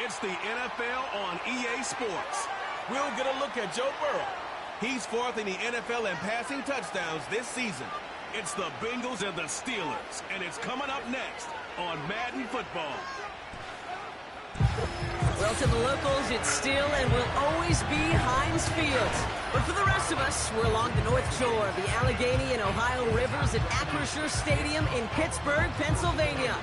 It's the NFL on EA Sports. We'll get a look at Joe Burrow. He's fourth in the NFL in passing touchdowns this season. It's the Bengals and the Steelers, and it's coming up next on Madden Football. Well, to the locals, it's still and will always be Heinz Field. But for the rest of us, we're along the North Shore of the Allegheny and Ohio Rivers at Acrisure Stadium in Pittsburgh, Pennsylvania.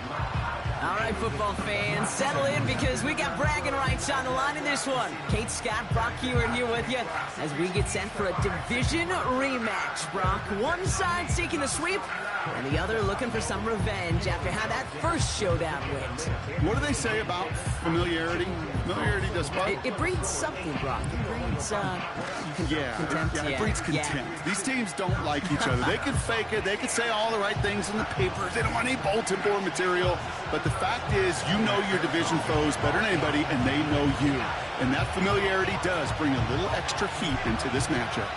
All right, football fans, settle in because we got bragging rights on the line in this one. Kate, Scott, Brock Hewitt here with you as we get set for a division rematch. Brock, one side seeking a sweep, and the other looking for some revenge after how that first showdown went. What do they say about familiarity? Familiarity does what? It breeds something, Brock. It breeds, contempt. It breeds contempt. Yeah. These teams don't like each other. They can fake it. They can say all the right things in the papers. They don't want any bulletin board material. But the fact is, you know your division foes better than anybody, and they know you. And that familiarity does bring a little extra heat into this matchup.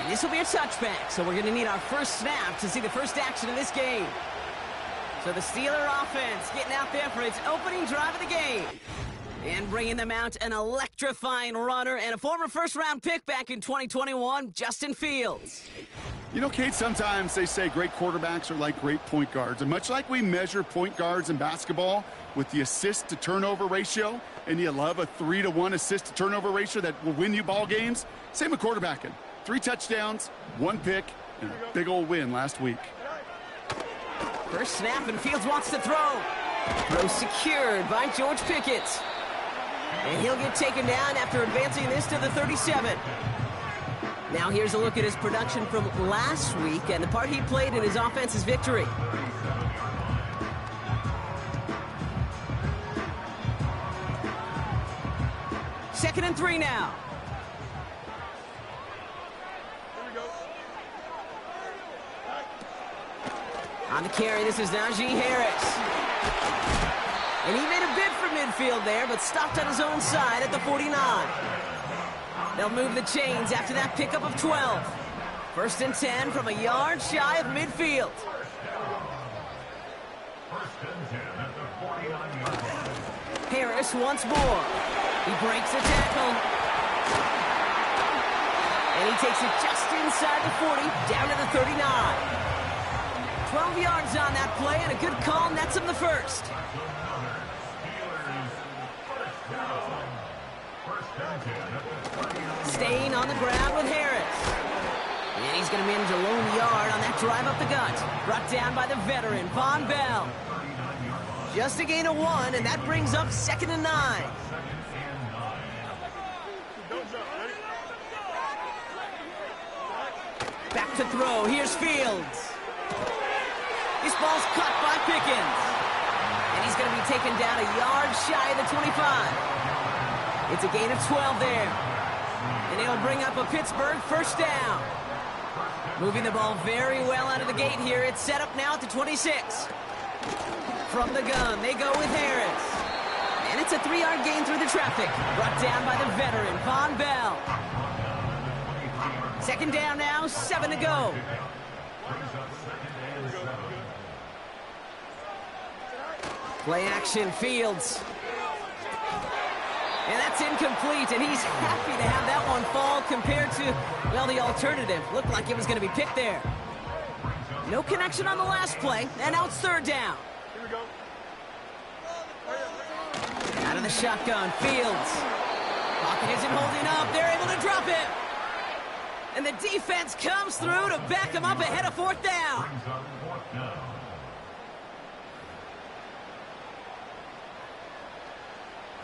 This will be a touchback, so we're going to need our first snap to see the first action of this game. So the Steeler offense getting out there for its opening drive of the game. And bringing them out an electrifying runner and a former first-round pick back in 2021, Justin Fields. You know, Kate, sometimes they say great quarterbacks are like great point guards. And much like we measure point guards in basketball with the assist-to-turnover ratio, and you love a 3-to-1 assist-to-turnover ratio that will win you ball games, same with quarterbacking. 3 touchdowns, 1 pick, and a big old win last week. First snap, and Fields wants to throw. Throw secured by George Pickett. And he'll get taken down after advancing this to the 37. Now here's a look at his production from last week and the part he played in his offense's victory. Second and 3 now. On the carry, this is Najee Harris. And he made a bid for midfield there, but stopped on his own side at the 49. They'll move the chains after that pickup of 12. First and 10 from a yard shy of midfield. Harris once more. He breaks a tackle. And he takes it just inside the 40, down to the 39. 12 yards on that play, and a good call nets him the first. Staying on the ground with Harris. And he's going to manage a lone yard on that drive up the gut. Brought down by the veteran, Von Bell. Just a gain of 1, and that brings up 2nd and 9. Back to throw. Here's Fields. This ball's caught by Pickens. And he's going to be taken down a yard shy of the 25. It's a gain of 12 there. And it'll bring up a Pittsburgh first down. Moving the ball very well out of the gate here. It's set up now at the 26. From the gun, they go with Harris. And it's a 3-yard gain through the traffic. Brought down by the veteran, Von Bell. Second down now, 7 to go. Play action, Fields. And that's incomplete, and he's happy to have that one fall compared to, well, the alternative. Looked like it was going to be picked there. No connection on the last play, and now it's 3rd down. Here we go. Out of the shotgun, Fields. Pocket isn't holding up. They're able to drop it. And the defense comes through to back him up ahead of 4th down.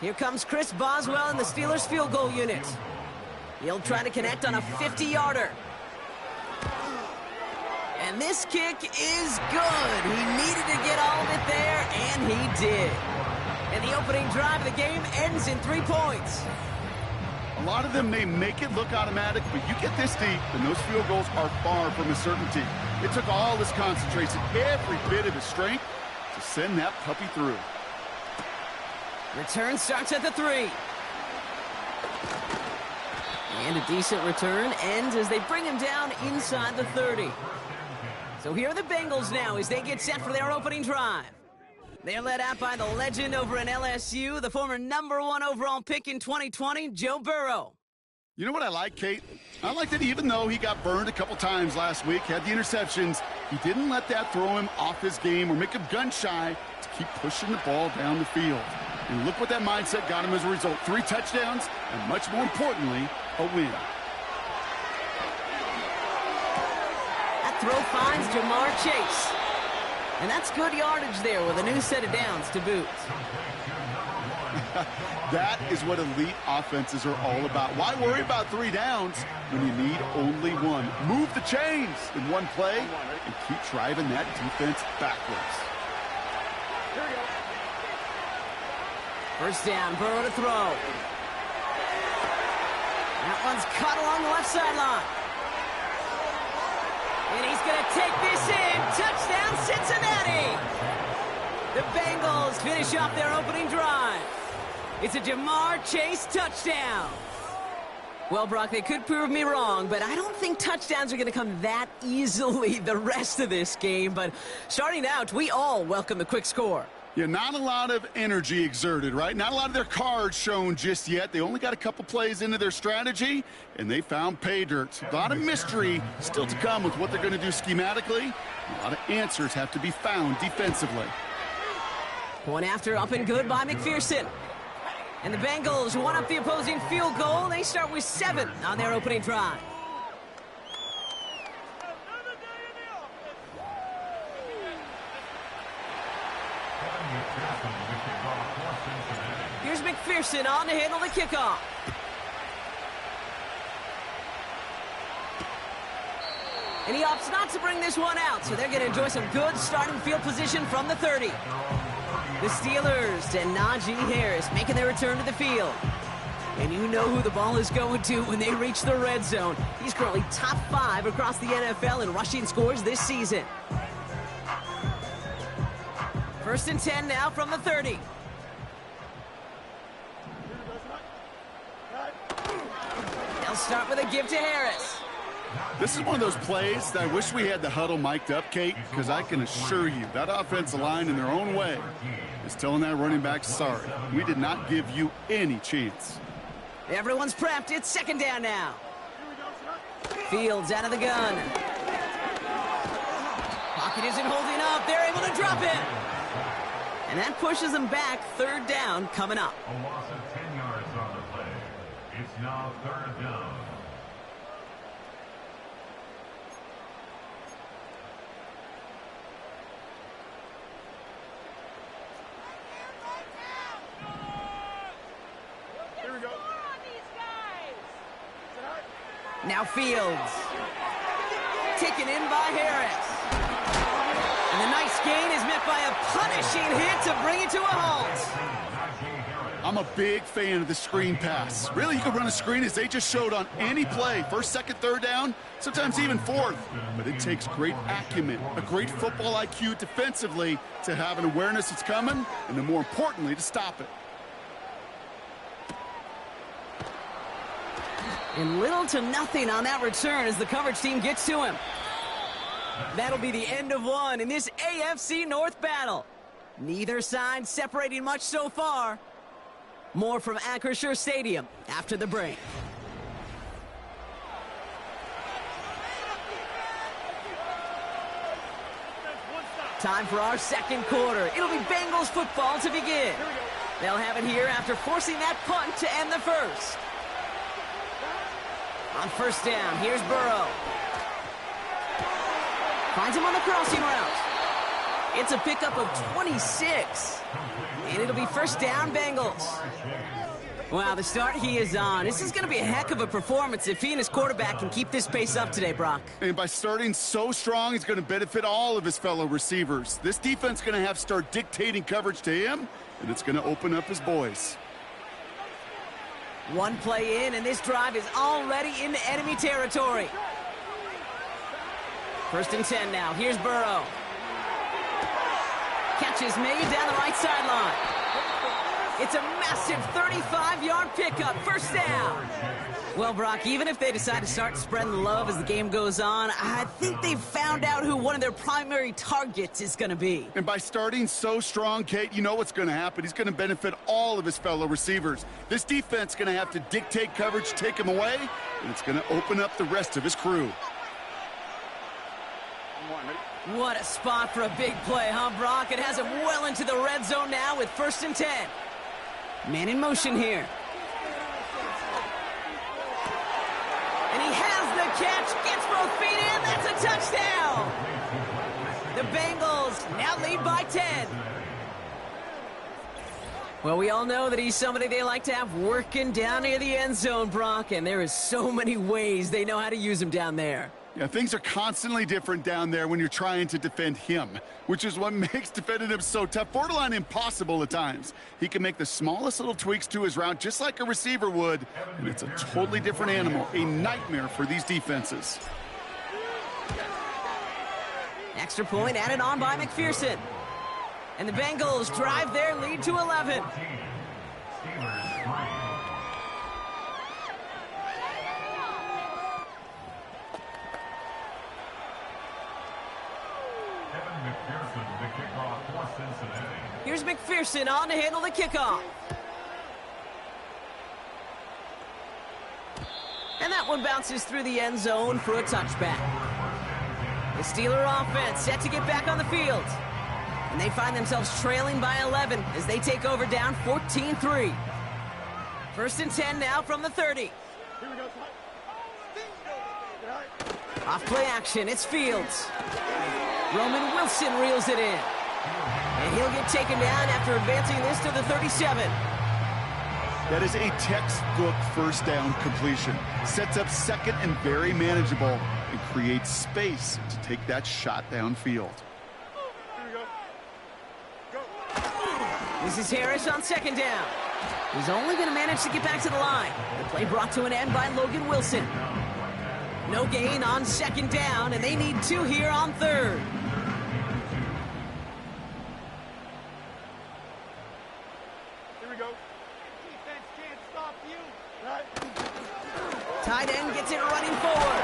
Here comes Chris Boswell in the Steelers field goal unit. He'll try to connect on a 50-yarder. And this kick is good. He needed to get all of it there, and he did. And the opening drive of the game ends in 3 points. A lot of them may make it look automatic, but you get this deep, and those field goals are far from a certainty. It took all his concentration, every bit of his strength, to send that puppy through. Return starts at the 3. And a decent return ends as they bring him down inside the 30. So here are the Bengals now as they get set for their opening drive. They're led out by the legend over in LSU, the former #1 overall pick in 2020, Joe Burrow. You know what I like, Kate? I like that even though he got burned a couple times last week, had the interceptions, he didn't let that throw him off his game or make him gun-shy to keep pushing the ball down the field. And look what that mindset got him as a result. 3 touchdowns, and much more importantly, a win. That throw finds Jamar Chase. And that's good yardage there with a new set of downs to boot. That is what elite offenses are all about. Why worry about 3 downs when you need only 1? Move the chains in one play and keep driving that defense backwards. First down, Burrow to throw. That one's cut along the left sideline. And he's going to take this in. Touchdown, Cincinnati. The Bengals finish off their opening drive. It's a Jamar Chase touchdown. Well, Brock, they could prove me wrong, but I don't think touchdowns are going to come that easily the rest of this game. But starting out, we all welcome the quick score. Yeah, not a lot of energy exerted, right? Not a lot of their cards shown just yet. They only got a couple plays into their strategy, and they found pay dirt. A lot of mystery still to come with what they're going to do schematically. A lot of answers have to be found defensively. Point after, up and good by McPherson. And the Bengals one up the opposing field goal. They start with 7 on their opening drive. Here's McPherson on to handle the kickoff. And he opts not to bring this one out, so they're going to enjoy some good starting field position from the 30. The Steelers and Najee Harris making their return to the field. And you know who the ball is going to when they reach the red zone. He's currently top 5 across the NFL in rushing scores this season. First and 10 now from the 30. They'll start with a give to Harris. This is one of those plays that I wish we had the huddle mic'd up, Kate, because I can assure you that offensive line in their own way is telling that running back, sorry, we did not give you any chance. Everyone's prepped. It's second down now. Fields out of the gun. Pocket isn't holding up. They're able to drop it. And that pushes them back. Third down coming up. A loss of 10 yards on the play. It's now third down. Now Fields. Taken in by Harris. And the nice gain is met by a punishing hit to bring it to a halt. I'm a big fan of the screen pass. Really, you can run a screen as they just showed on any play. First, second, third down, sometimes even fourth. But it takes great acumen, a great football IQ defensively to have an awareness it's coming, and then more importantly, to stop it. And little to nothing on that return as the coverage team gets to him. That'll be the end of one in this AFC North battle. Neither side separating much so far. More from Acrisure Stadium after the break. Time for our second quarter. It'll be Bengals football to begin. They'll have it here after forcing that punt to end the first. On first down, here's Burrow. Finds him on the crossing route. It's a pickup of 26. And it'll be first down, Bengals. Wow, the start he is on. This is going to be a heck of a performance if he and his quarterback can keep this pace up today, Brock. And by starting so strong, he's going to benefit all of his fellow receivers. This defense is going to have to start dictating coverage to him, and it's going to open up his boys. One play in, and this drive is already into enemy territory. First and 10 now. Here's Burrow. Catch is made down the right sideline. It's a massive 35-yard pickup, first down. Well, Brock, even if they decide to start spreading love as the game goes on, I think they've found out who one of their primary targets is going to be. And by starting so strong, Kate, you know what's going to happen. He's going to benefit all of his fellow receivers. This defense is going to have to dictate coverage, take him away, and it's going to open up the rest of his crew. What a spot for a big play, huh, Brock? It has him well into the red zone now with 1st and 10. Man in motion here. And he has the catch, gets both feet in, that's a touchdown! The Bengals now lead by 10. Well, we all know that he's somebody they like to have working down near the end zone, Brock, and there is so many ways they know how to use him down there. Yeah, things are constantly different down there when you're trying to defend him, which is what makes defending him so tough, borderline impossible at times. He can make the smallest little tweaks to his route just like a receiver would, and it's a totally different animal, a nightmare for these defenses. Extra point added on by McPherson. And the Bengals drive their lead to 11. Here's McPherson on to handle the kickoff. And that one bounces through the end zone for a touchback. The Steeler offense set to get back on the field. And they find themselves trailing by 11 as they take over down 14-3. 1st and 10 now from the 30. Off play action, it's Fields. Roman Wilson reels it in. And he'll get taken down after advancing this to the 37. That is a textbook first down completion. Sets up 2nd and very manageable and creates space to take that shot downfield. This is Harris on 2nd down. He's only going to manage to get back to the line. The play brought to an end by Logan Wilson. No gain on 2nd down, and they need 2 here on 3rd. Tight end gets it running forward.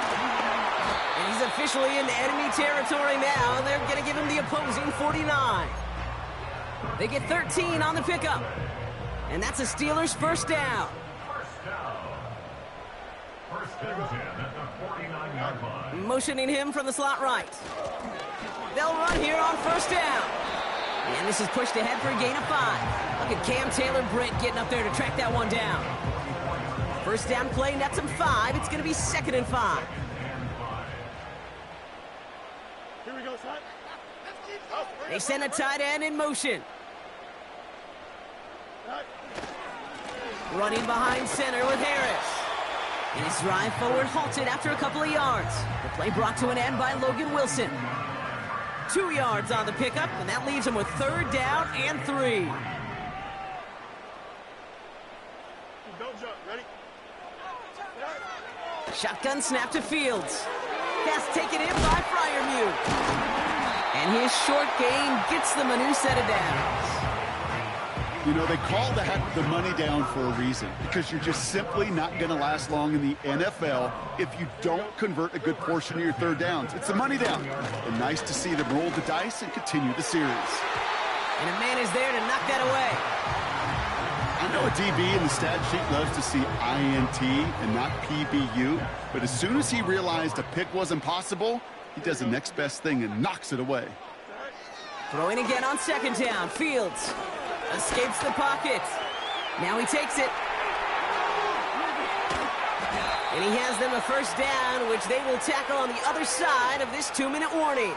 And he's officially in enemy territory now, and they're going to give him the opposing 49. They get 13 on the pickup. And that's a Steelers first down. First and 10 at the 49-yard line. Motioning him from the slot right. They'll run here on 1st down. And this is pushed ahead for a gain of 5. Look at Cam Taylor-Britt getting up there to track that one down. 1st down play, nets him 5. It's going to be 2nd and 5. Here we go, son. They send a tight end in motion. Running behind center with Harris. And his drive forward halted after a couple of yards. The play brought to an end by Logan Wilson. 2 yards on the pickup, and that leaves him with 3rd down and 3. Don't jump. Ready? Shotgun snap to Fields. Pass taken in by Freiermuth. And his short gain gets them a new set of downs. You know, they call that the money down for a reason, because you're just simply not going to last long in the NFL if you don't convert a good portion of your 3rd downs. It's the money down. And nice to see them roll the dice and continue the series. And a man is there to knock that away. I know a DB in the stat sheet loves to see INT and not PBU, but as soon as he realized a pick wasn't possible, he does the next best thing and knocks it away. Throwing again on 2nd down. Fields escapes the pocket. Now he takes it. And he has them a 1st down, which they will tackle on the other side of this 2-minute warning.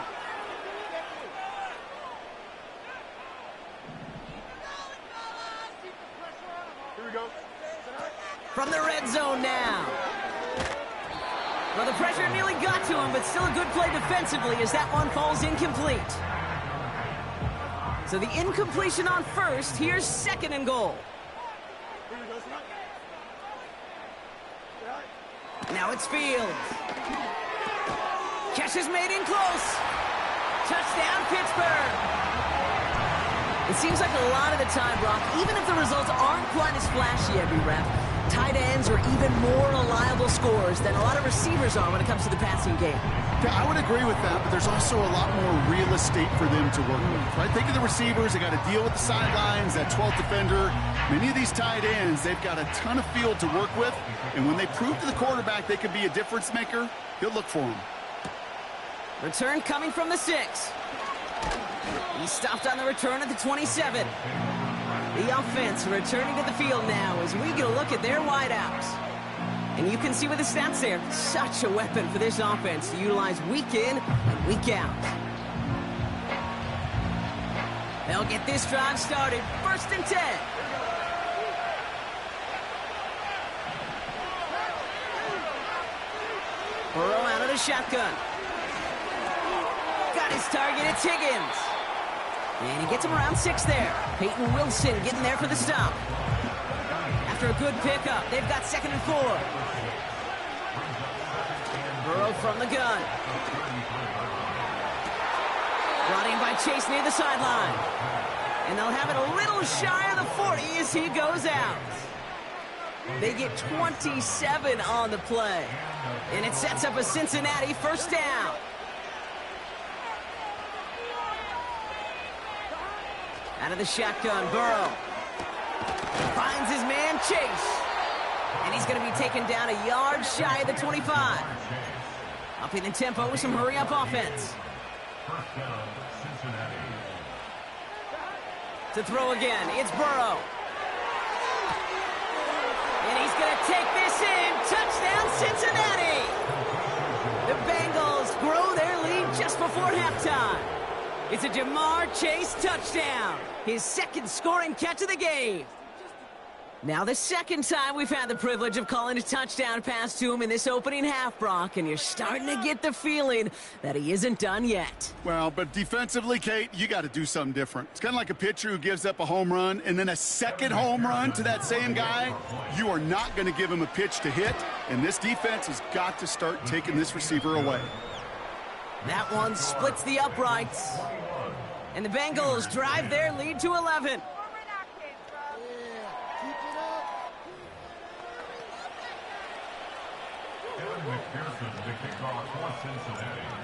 Here we go. From the red zone now. Well, the pressure nearly got to him, but still a good play defensively as that one falls incomplete. So the incompletion on 1st. Here's 2nd and goal. Here we go, son. Now it's Fields. Catch is made in close. Touchdown, Pittsburgh. It seems like a lot of the time, Brock, even if the results aren't quite as flashy every rep, tight ends are even more reliable scorers than a lot of receivers are when it comes to the passing game. Yeah, I would agree with that, but there's also a lot more real estate for them to work with. Right? Think of the receivers. They got to deal with the sidelines, that 12th defender. Many of these tight ends, they've got a ton of field to work with, and when they prove to the quarterback they could be a difference maker, he'll look for them. Return coming from the 6. He stopped on the return at the 27. The offense returning to the field now as we get a look at their wideouts. And you can see with the stats there, such a weapon for this offense to utilize week in and week out. They'll get this drive started. 1st and 10. Burrow out of the shotgun. Got his target, it's Higgins. And he gets him around 6 there. Peyton Wilson getting there for the stop. After a good pickup, they've got 2nd and 4. Burrow from the gun. Brought in by Chase near the sideline. And they'll have it a little shy of the 40 as he goes out. They get 27 on the play. And it sets up a Cincinnati 1st down. Out of the shotgun, Burrow finds his man Chase. And he's going to be taken down a yard shy of the 25. Upping the tempo with some hurry-up offense. To throw again, it's Burrow. And he's going to take this in. Touchdown, Cincinnati! The Bengals grow their lead just before halftime. It's a Jamar Chase touchdown. His 2nd scoring catch of the game. Now the 2nd time we've had the privilege of calling a touchdown pass to him in this opening half, Brock, and you're starting to get the feeling that he isn't done yet. Well, but defensively, Kate, you got to do something different. It's kind of like a pitcher who gives up a home run and then a 2nd home run to that same guy. You are not going to give him a pitch to hit, and this defense has got to start taking this receiver away. That one splits the uprights. And the Bengals drive their lead to 11.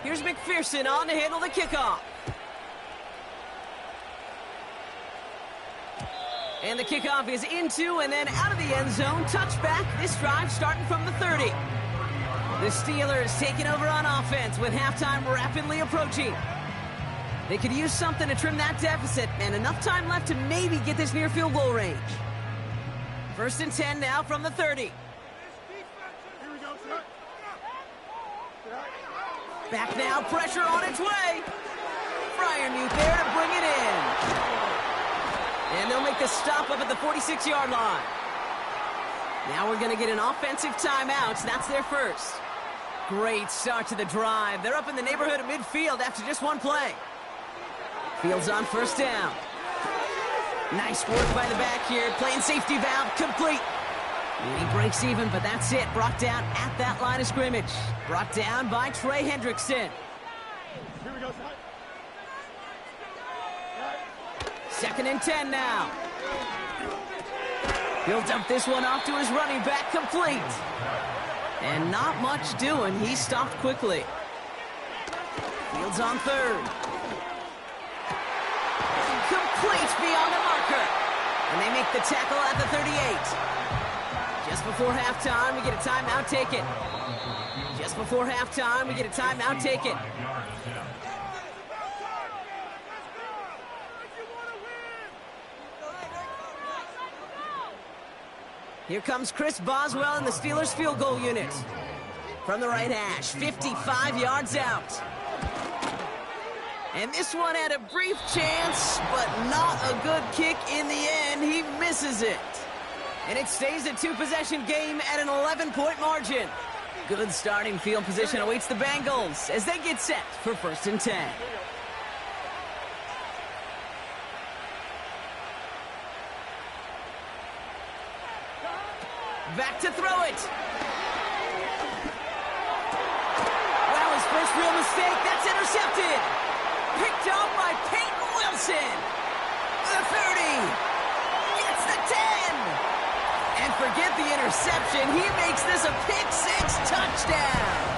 Here's McPherson on to handle the kickoff. And the kickoff is into and then out of the end zone. Touchback. This drive starting from the 30. The Steelers taking over on offense with halftime rapidly approaching. They could use something to trim that deficit and enough time left to maybe get this near field goal range. 1st and 10 now from the 30. Here we go, sir. Back now, pressure on its way. Fryermuth there to bring it in. And they'll make the stop up at the 46-yard line. Now we're going to get an offensive timeout. That's their first. Great start to the drive. They're up in the neighborhood of midfield after just one play. Fields on 1st down. Nice work by the back here. Playing safety valve complete. And he breaks even, but that's it. Brought down at that line of scrimmage. Brought down by Trey Hendrickson. Here we go, sir. 2nd and 10 now. He'll dump this one off to his running back, complete. And not much doing. He stopped quickly. Fields on 3rd. Complete beyond the marker. And they make the tackle at the 38. Just before halftime, we get a timeout taken. Just before halftime, we get a timeout taken. Here comes Chris Boswell in the Steelers field goal unit. From the right hash, 55 yards out. And this one had a brief chance, but not a good kick in the end. He misses it. And it stays a 2-possession game at an 11-point margin. Good starting field position awaits the Bengals as they get set for 1st and 10. Back to throw it. Well, his first real mistake. That's intercepted. Picked up by Peyton Wilson. forget the interception. He makes this a pick-six touchdown.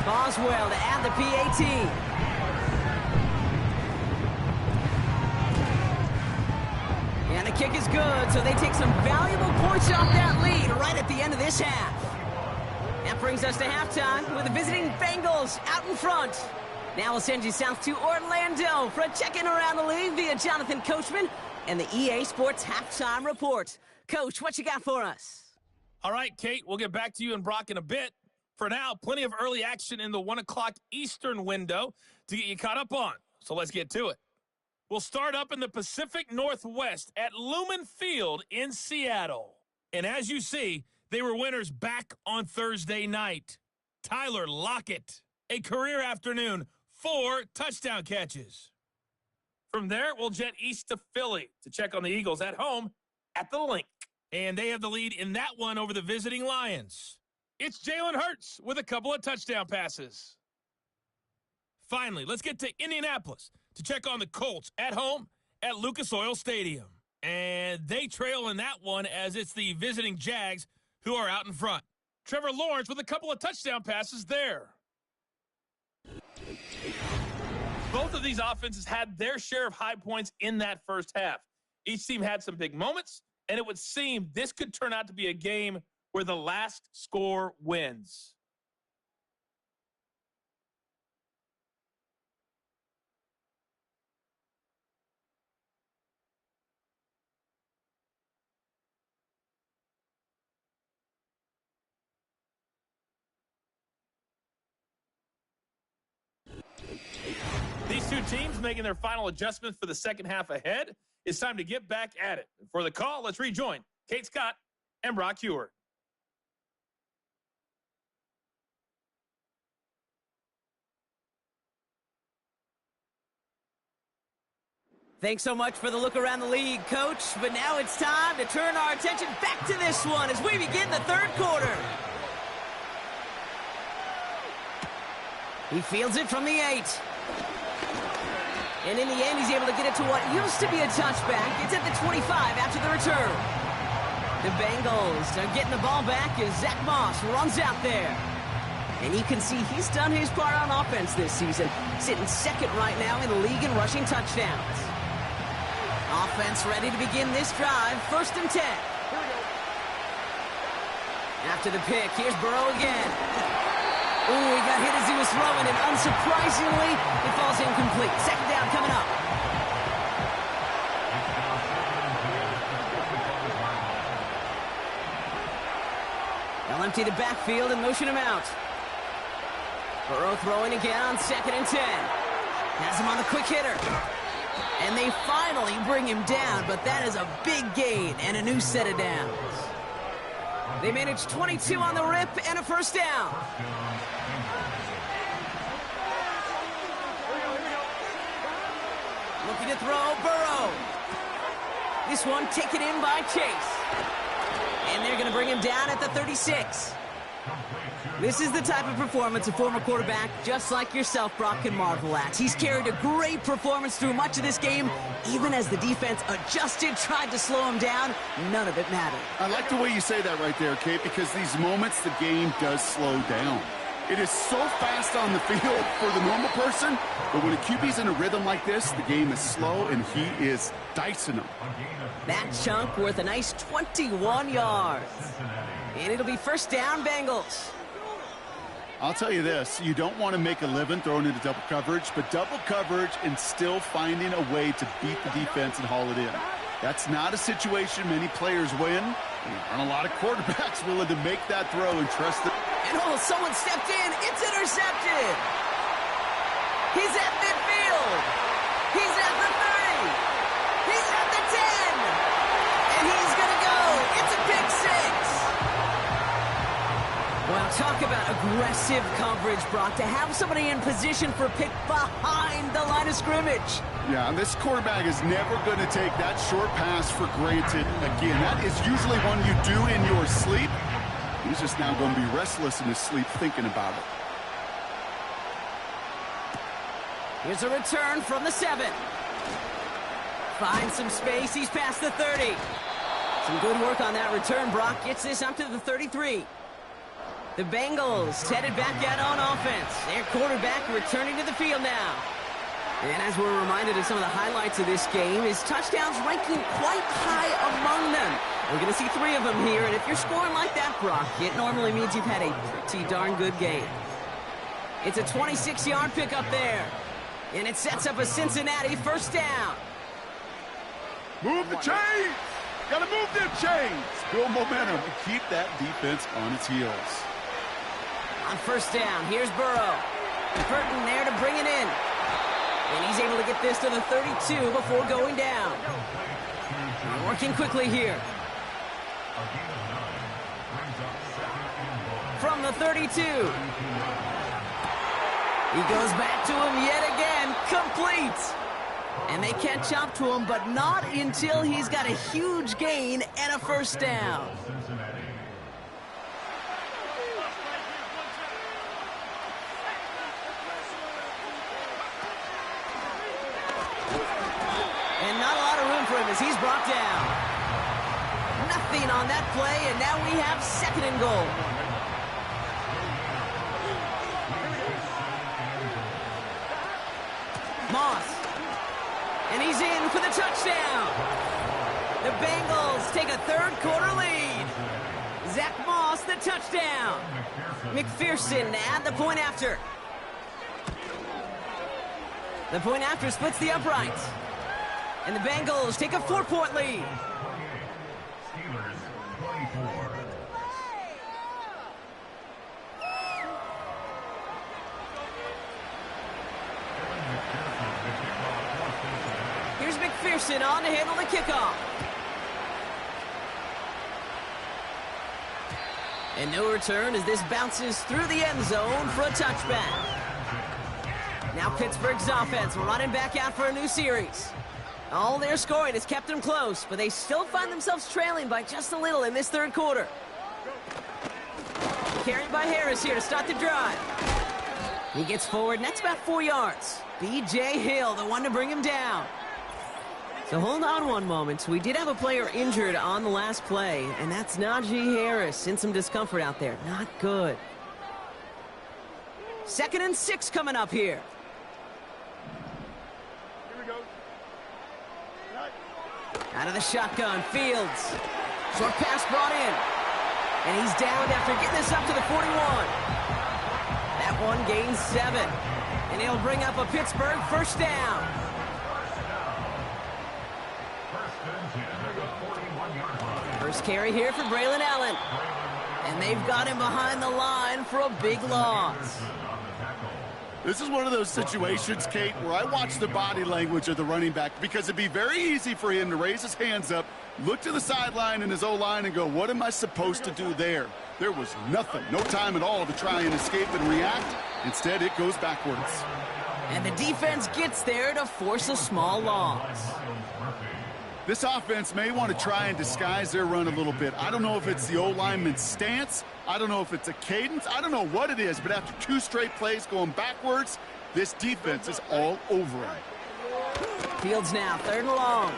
Boswell to add the PAT. And the kick is good, so they take some valuable points off that lead right at the end of this half. That brings us to halftime with the visiting Bengals out in front. Now we'll send you south to Orlando for a check-in around the league via Jonathan Coachman and the EA Sports Halftime Report. Coach, what you got for us? All right, Kate, we'll get back to you and Brock in a bit. For now, plenty of early action in the 1 o'clock Eastern window to get you caught up on. So let's get to it. We'll start up in the Pacific Northwest at Lumen Field in Seattle. And as you see, they were winners back on Thursday night. Tyler Lockett, a career afternoon, 4 touchdown catches. From there, we'll jet east to Philly to check on the Eagles at home at the Link. And they have the lead in that one over the visiting Lions. It's Jalen Hurts with a couple of touchdown passes. Finally, let's get to Indianapolis to check on the Colts at home at Lucas Oil Stadium. And they trail in that one as it's the visiting Jags who are out in front. Trevor Lawrence with a couple of touchdown passes there. Both of these offenses had their share of high points in that first half. Each team had some big moments, and it would seem this could turn out to be a game where the last score wins. These two teams making their final adjustments for the second half ahead. It's time to get back at it. For the call, let's rejoin Kate Scott and Brock Heward. Thanks so much for the look around the league, Coach. But now it's time to turn our attention back to this one as we begin the third quarter. He fields it from the 8. And in the end, he's able to get it to what used to be a touchback. It's at the 25 after the return. The Bengals are getting the ball back as Zach Moss runs out there. And you can see he's done his part on offense this season, sitting second right now in the league in rushing touchdowns. Offense ready to begin this drive, 1st and 10. After the pick, here's Burrow again. Ooh, he got hit as he was throwing, and unsurprisingly, it falls incomplete. Second down coming up. They'll empty the backfield and motion him out. Burrow throwing again on 2nd and 10. Has him on the quick hitter. And they finally bring him down, but that is a big gain and a new set of downs. They managed 22 on the rip and a 1st down. Looking to throw, Burrow. This one taken in by Chase. And they're going to bring him down at the 36. This is the type of performance a former quarterback, just like yourself, Brock, can marvel at. He's carried a great performance through much of this game. Even as the defense adjusted, tried to slow him down, none of it mattered. I like the way you say that right there, Kate, because these moments the game does slow down. It is so fast on the field for the normal person, but when a QB's in a rhythm like this, the game is slow, and he is dicing them. That chunk worth a nice 21 yards. And it'll be 1st down, Bengals. I'll tell you this, you don't want to make a living throwing into double coverage, but double coverage and still finding a way to beat the defense and haul it in. That's not a situation many players win. There aren't a lot of quarterbacks willing to make that throw and trust it. And oh, someone stepped in. It's intercepted. He's at midfield. He's at the 30. He's at the 10. And he's going to go. It's a pick 6. Well, talk about aggressive coverage, Brock, to have somebody in position for a pick behind the line of scrimmage. Yeah, and this quarterback is never going to take that short pass for granted again. That is usually one you do in your sleep. He's just now going to be restless in his sleep thinking about it. Here's a return from the 7. Finds some space. He's past the 30. Some good work on that return. Brock gets this up to the 33. The Bengals headed back out on offense. Their quarterback returning to the field now. And as we're reminded of some of the highlights of this game, his touchdowns ranking quite high among them. We're going to see 3 of them here, and if you're scoring like that, Brock, it normally means you've had a pretty darn good game. It's a 26-yard pickup there, and it sets up a Cincinnati first down. Move the chains! Gotta move them chains! Build momentum and keep that defense on its heels. On first down, here's Burrow. Burton there to bring it in. And he's able to get this to the 32 before going down. And working quickly here. From the 32. He goes back to him yet again. Complete. And they catch up to him, but not until he's got a huge gain and a first down. And not a lot of room for him as he's brought down. Nothing on that play, and now we have 2nd and goal. Moss. And he's in for the touchdown. The Bengals take a 3rd quarter lead. Zach Moss, the touchdown. McPherson at the point after. The point after splits the uprights. And the Bengals take a 4-point lead. Steelers 24. Here's McPherson on to handle the kickoff. And no return as this bounces through the end zone for a touchback. Now Pittsburgh's offense running back out for a new series. All their scoring has kept them close, but they still find themselves trailing by just a little in this 3rd quarter. Carried by Harris here to start the drive. He gets forward, and that's about 4 yards. B.J. Hill, the one to bring him down. So hold on one moment. We did have a player injured on the last play, and that's Najee Harris. In some discomfort out there. Not good. 2nd and 6 coming up here. Out of the shotgun, Fields. Short pass brought in. And he's down after getting this up to the 41. That one gains 7. And he'll bring up a Pittsburgh first down. First carry here for Braylon Allen. And they've got him behind the line for a big loss. This is one of those situations, Kate, where I watch the body language of the running back because it'd be very easy for him to raise his hands up, look to the sideline and his O-line and go, what am I supposed to do there? There was nothing, no time at all to try and escape and react. Instead, it goes backwards. And the defense gets there to force a small loss. This offense may want to try and disguise their run a little bit. I don't know if it's the O-lineman's stance. I don't know if it's a cadence. I don't know what it is, but after 2 straight plays going backwards, this defense is all over him. Fields now, 3rd and long.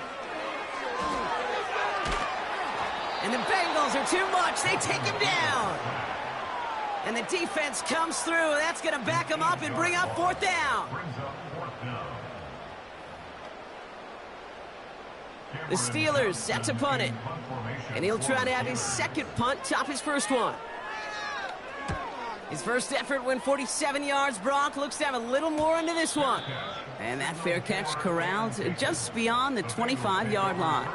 And the Bengals are too much. They take him down. And the defense comes through. That's going to back him up and bring up 4th down. The Steelers set to punt it. And he'll try to have his 2nd punt top his first one. His first effort went 47 yards. Brock looks to have a little more into this one. And that fair catch corralled just beyond the 25-yard line.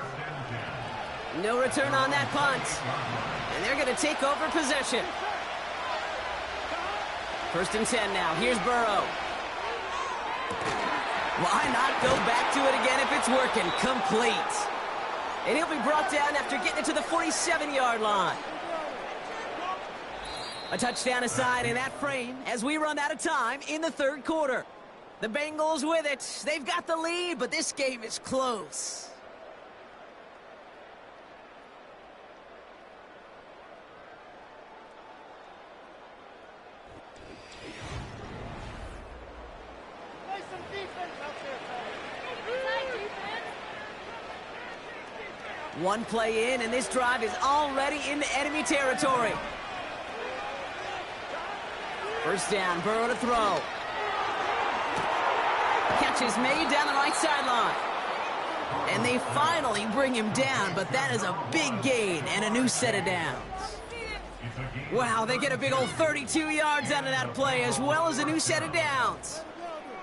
No return on that punt. And they're going to take over possession. 1st and 10 now. Here's Burrow. Why not go back to it again if it's working? Complete. And he'll be brought down after getting it to the 47-yard line. A touchdown aside in that frame as we run out of time in the 3rd quarter. The Bengals with it. They've got the lead, but this game is close. Play some defense out there, fellas. One play in, and this drive is already into enemy territory. First down, Burrow to throw. Catch is made down the right sideline. And they finally bring him down, but that is a big gain and a new set of downs. Wow, they get a big old 32 yards out of that play, as well as a new set of downs.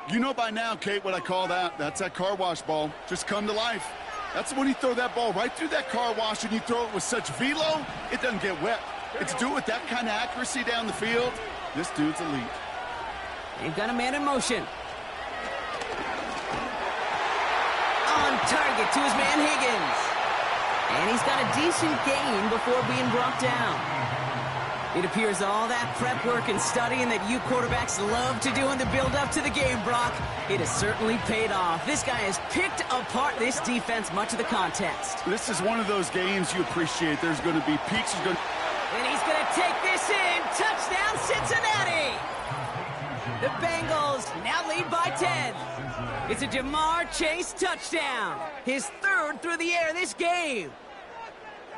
You know by now, Kate, what I call that. That's that car wash ball. Just come to life. That's when you throw that ball right through that car wash and you throw it with such velo, it doesn't get wet. It's do it with that kind of accuracy down the field. This dude's elite. They've got a man in motion. On target to his man Higgins. And he's got a decent gain before being brought down. It appears all that prep work and studying that you quarterbacks love to do in the build-up to the game, Brock, it has certainly paid off. This guy has picked apart this defense much of the contest. This is one of those games you appreciate. There's going to be peaks. And he's going to take this in. Touchdown, Cincinnati! The Bengals now lead by 10. It's a Jamar Chase touchdown. His third through the air this game.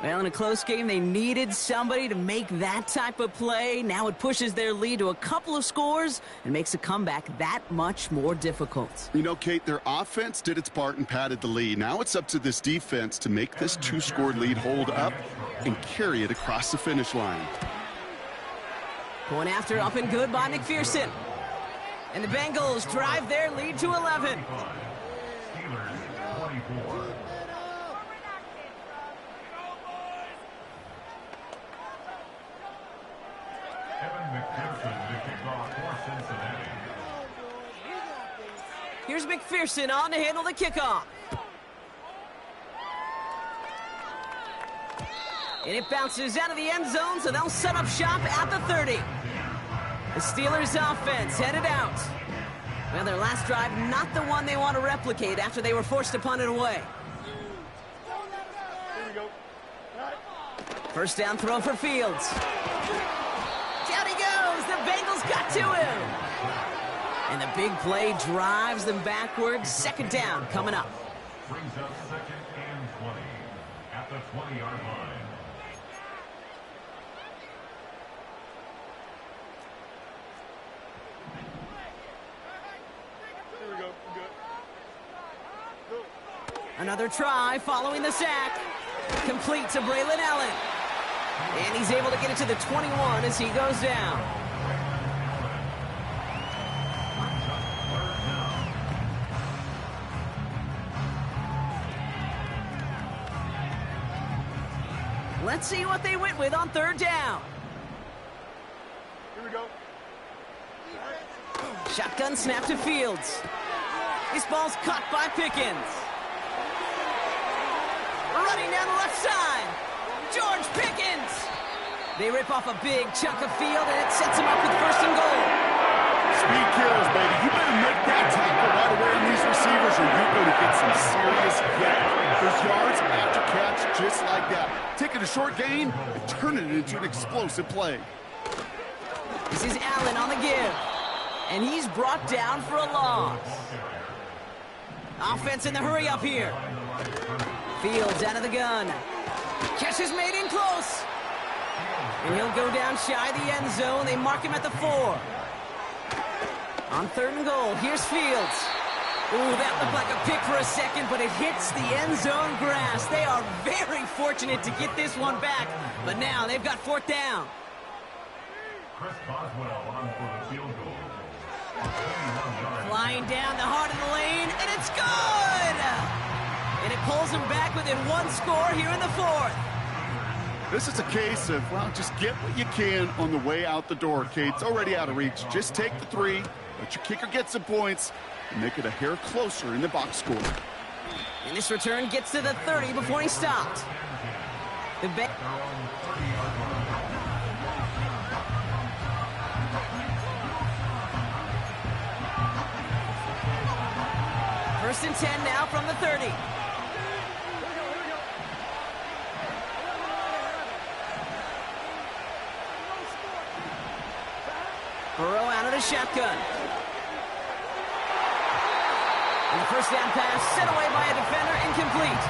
Well, in a close game, they needed somebody to make that type of play. Now it pushes their lead to a couple of scores and makes a comeback that much more difficult. You know, Kate, their offense did its part and padded the lead. Now it's up to this defense to make this two-score lead hold up and carry it across the finish line. Going after up and good by McPherson. And the Bengals drive their lead to 11. Steelers 24. McPherson to kick off for Cincinnati. Here's McPherson on to handle the kickoff. And it bounces out of the end zone, so they'll set up shop at the 30. The Steelers offense headed out. Well, their last drive, not the one they want to replicate after they were forced to punt it away. First down throw for Fields. Down he goes. The Bengals got to him. And the big play drives them backwards. Second down coming up. Brings up second and 20 at the 20-yard line. Another try following the sack. Complete to Braylon Allen. And he's able to get it to the 21 as he goes down. Let's see what they went with on third down. Here we go. Shotgun snap to Fields. This ball's caught by Pickens. Running down the left side. George Pickens. They rip off a big chunk of field, and it sets him up with first and goal. Speed kills, baby. You better make that tackle right away on these receivers, or you're going to get some serious hit. There's yards after catch just like that. Taking a short gain and turning it into an explosive play. This is Allen on the give. And he's brought down for a loss. Offense in the hurry up here. Fields out of the gun. Catch is made in close. And he'll go down shy of the end zone. They mark him at the 4. On third and goal, here's Fields. Ooh, that looked like a pick for a second, but it hits the end zone grass. They are very fortunate to get this one back, but now they've got fourth down. Chris Boswell on for the field goal. Flying down the heart of the lane, and it's good! And it pulls them back within one score here in the fourth. This is a case of, well, just get what you can on the way out the door, Kate. It's already out of reach. Just take the 3, let your kicker get some points, and make it a hair closer in the box score. And this return gets to the 30 before he stopped. The First and 10 now from the 30. Burrow out of the shotgun. And the first down pass set away by a defender, incomplete.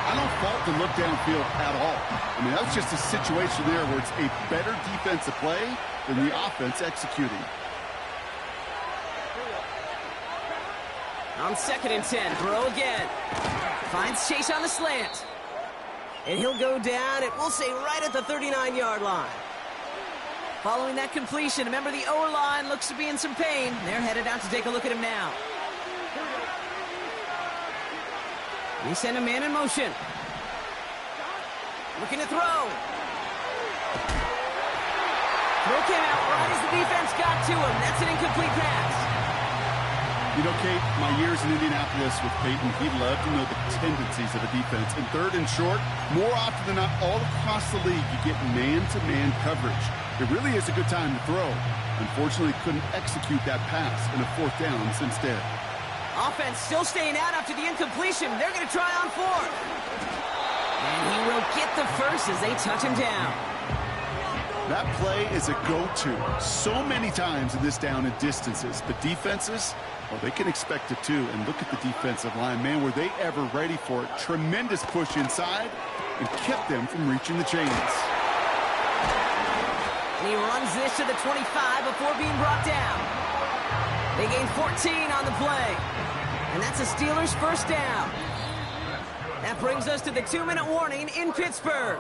I I don't fault the look downfield at all. I mean, that was just a situation there where it's a better defensive play than the offense executing. On 2nd and 10, throw again. Finds Chase on the slant. And he'll go down, and we'll say right at the 39-yard line. Following that completion, remember the O-line looks to be in some pain. They're headed out to take a look at him now. They send a man in motion. Looking to throw. Throw came out right as the defense got to him. That's an incomplete pass. You know, Kate, my years in Indianapolis with Peyton, he loved to know the tendencies of a defense. In 3rd and short, more often than not, all across the league, you get man-to-man coverage. It really is a good time to throw. Unfortunately, couldn't execute that pass in a 4th down instead. Offense still staying out after the incompletion. They're going to try on 4th. And he will get the first as they touch him down. That play is a go-to so many times in this down and distances. But defenses, well, they can expect it too. And look at the defensive line. Man, were they ever ready for it? Tremendous push inside and kept them from reaching the chains. And he runs this to the 25 before being brought down. They gain 14 on the play. And that's a Steelers first down. That brings us to the 2-minute warning in Pittsburgh.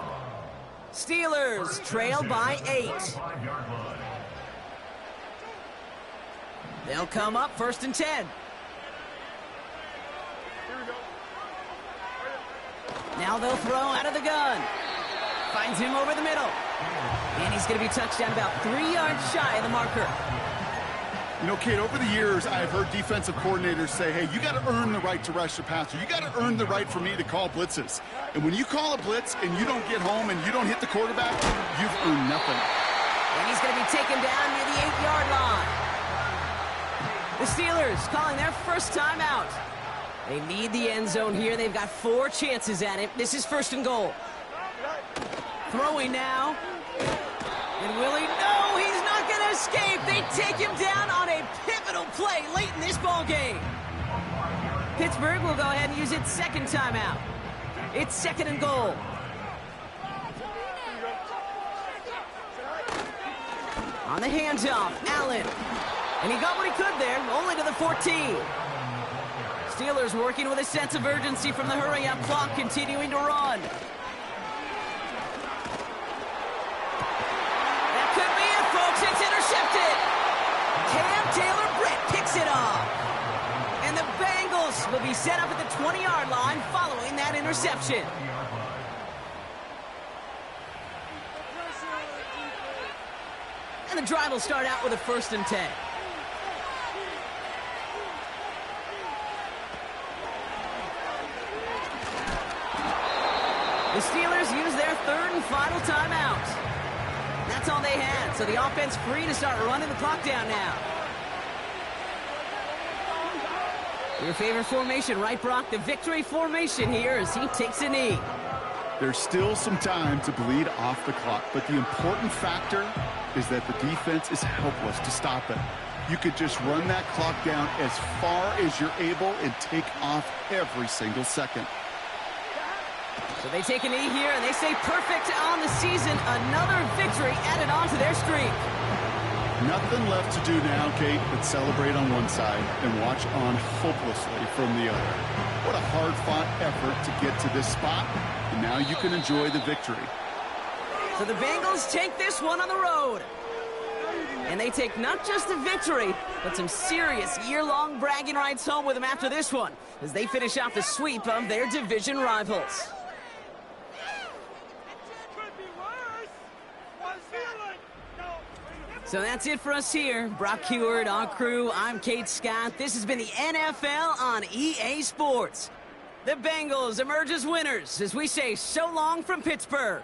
Steelers trail by 8. They'll come up 1st and 10. Now they'll throw out of the gun. Finds him over the middle. And he's going to be touched down about 3 yards shy of the marker. You know, Kate, over the years, I've heard defensive coordinators say, hey, you got to earn the right to rush the passer. You got to earn the right for me to call blitzes. And when you call a blitz and you don't get home and you don't hit the quarterback, you've earned nothing. And he's going to be taken down near the 8-yard line. The Steelers calling their first timeout. They need the end zone here. They've got 4 chances at it. This is 1st and goal. Throwing now. And will he? No, he's not going to escape. They take him down on a pivotal play late in this ball game. Pittsburgh will go ahead and use its 2nd timeout. It's 2nd and goal. On the handoff, Allen. And he got what he could there, only to the 14. Steelers working with a sense of urgency from the hurry-up clock, continuing to run. That could be it, folks. It's intercepted. Cam Taylor-Britt picks it off. And the Bengals will be set up at the 20-yard line following that interception. And the drive will start out with a 1st and 10. The Steelers use their 3rd and final timeout. That's all they had, so the offense free to start running the clock down now. Your favorite formation, right, Brock? The victory formation here as he takes a knee. There's still some time to bleed off the clock, but the important factor is that the defense is helpless to stop it. You could just run that clock down as far as you're able and take off every single second. So they take a knee here, and they say perfect on the season. Another victory added on to their streak. Nothing left to do now, Kate, but celebrate on one side and watch on hopelessly from the other. What a hard-fought effort to get to this spot, and now you can enjoy the victory. So the Bengals take this one on the road. And they take not just the victory, but some serious year-long bragging rights home with them after this one, as they finish off the sweep of their division rivals. So that's it for us here. Brock Heward, our crew, I'm Kate Scott. This has been the NFL on EA Sports. The Bengals emerge as winners as we say so long from Pittsburgh.